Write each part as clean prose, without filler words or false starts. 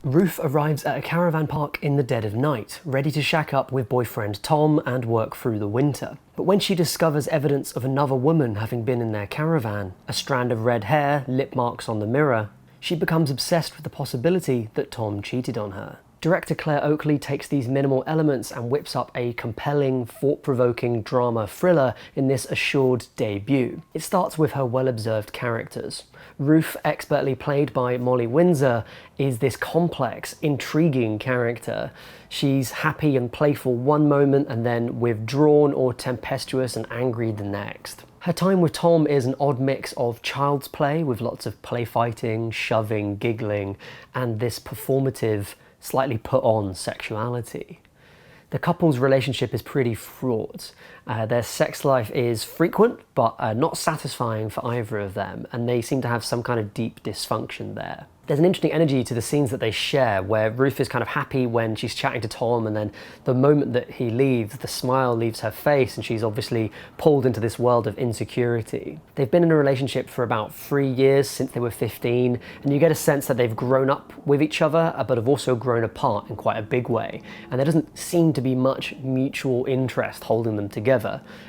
Ruth arrives at a caravan park in the dead of night, ready to shack up with boyfriend Tom and work through the winter. But when she discovers evidence of another woman having been in their caravan, a strand of red hair, lip marks on the mirror, she becomes obsessed with the possibility that Tom cheated on her. Director Claire Oakley takes these minimal elements and whips up a compelling, thought-provoking drama thriller in this assured debut. It starts with her well-observed characters. Ruth, expertly played by Molly Windsor, is this complex, intriguing character. She's happy and playful one moment and then withdrawn or tempestuous and angry the next. Her time with Tom is an odd mix of child's play with lots of play fighting, shoving, giggling, and this performative, slightly put on sexuality. The couple's relationship is pretty fraught. Their sex life is frequent, but not satisfying for either of them, and they seem to have some kind of deep dysfunction there. There's an interesting energy to the scenes that they share, where Ruth is kind of happy when she's chatting to Tom, and then the moment that he leaves, the smile leaves her face, and she's obviously pulled into this world of insecurity. They've been in a relationship for about 3 years, since they were 15, and you get a sense that they've grown up with each other, but have also grown apart in quite a big way. And there doesn't seem to be much mutual interest holding them together.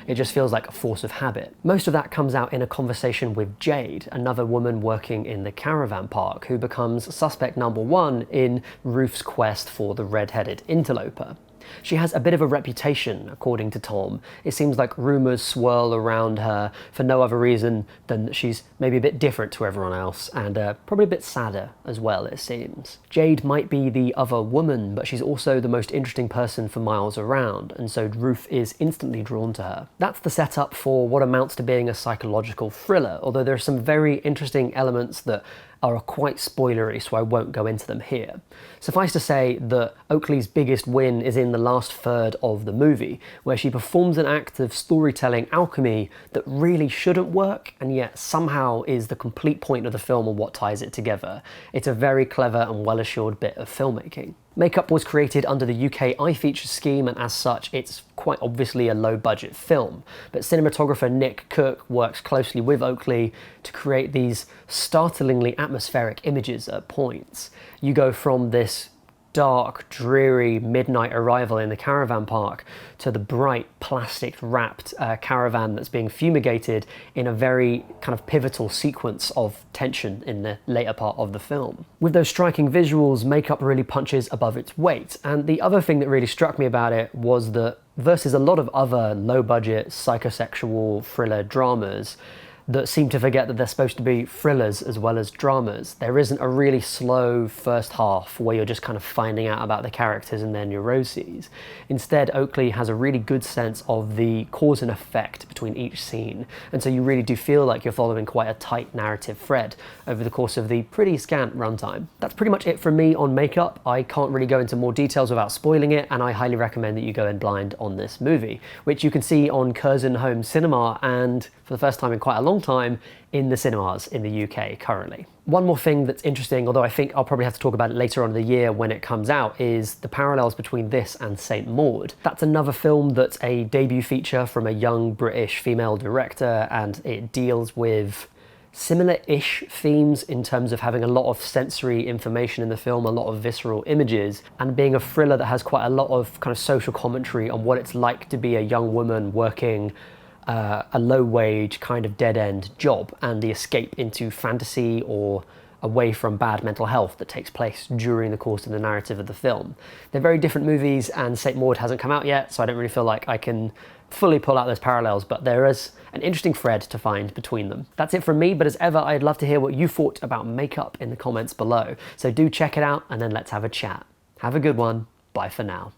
It just feels like a force of habit. Most of that comes out in a conversation with Jade, another woman working in the caravan park, who becomes suspect number 1 in Ruth's quest for the red-headed interloper. She has a bit of a reputation, according to Tom. It seems like rumours swirl around her for no other reason than that she's maybe a bit different to everyone else, and probably a bit sadder as well, it seems. Jade might be the other woman, but she's also the most interesting person for miles around, and so Ruth is instantly drawn to her. That's the setup for what amounts to being a psychological thriller, although there are some very interesting elements that are quite spoilery, so I won't go into them here. Suffice to say that Oakley's biggest win is in the last third of the movie, where she performs an act of storytelling alchemy that really shouldn't work, and yet somehow is the complete point of the film and what ties it together. It's a very clever and well-assured bit of filmmaking. Makeup was created under the UK iFeature scheme, and as such it's quite obviously a low-budget film, but cinematographer Nick Cook works closely with Oakley to create these startlingly atmospheric images at points. You go from this dark, dreary midnight arrival in the caravan park to the bright, plastic-wrapped caravan that's being fumigated in a very kind of pivotal sequence of tension in the later part of the film. With those striking visuals, makeup really punches above its weight, and the other thing that really struck me about it was that versus a lot of other low-budget psychosexual thriller dramas that seem to forget that they're supposed to be thrillers as well as dramas, there isn't a really slow first half where you're just kind of finding out about the characters and their neuroses. Instead, Oakley has a really good sense of the cause and effect between each scene, and so you really do feel like you're following quite a tight narrative thread over the course of the pretty scant runtime. That's pretty much it from me on makeup. I can't really go into more details without spoiling it, and I highly recommend that you go in blind on this movie, which you can see on Curzon Home Cinema, and for the first time in quite a long time, in the cinemas in the UK currently. One more thing that's interesting, although I think I'll probably have to talk about it later on in the year when it comes out, is the parallels between this and St. Maud. That's another film that's a debut feature from a young British female director, and it deals with similar-ish themes in terms of having a lot of sensory information in the film, a lot of visceral images, and being a thriller that has quite a lot of kind of social commentary on what it's like to be a young woman working a low-wage kind of dead-end job, and the escape into fantasy or away from bad mental health that takes place during the course of the narrative of the film. They're very different movies, and St. Maud hasn't come out yet, so I don't really feel like I can fully pull out those parallels, but there is an interesting thread to find between them. That's it from me, but as ever, I'd love to hear what you thought about makeup in the comments below, so do check it out and then let's have a chat. Have a good one. Bye for now.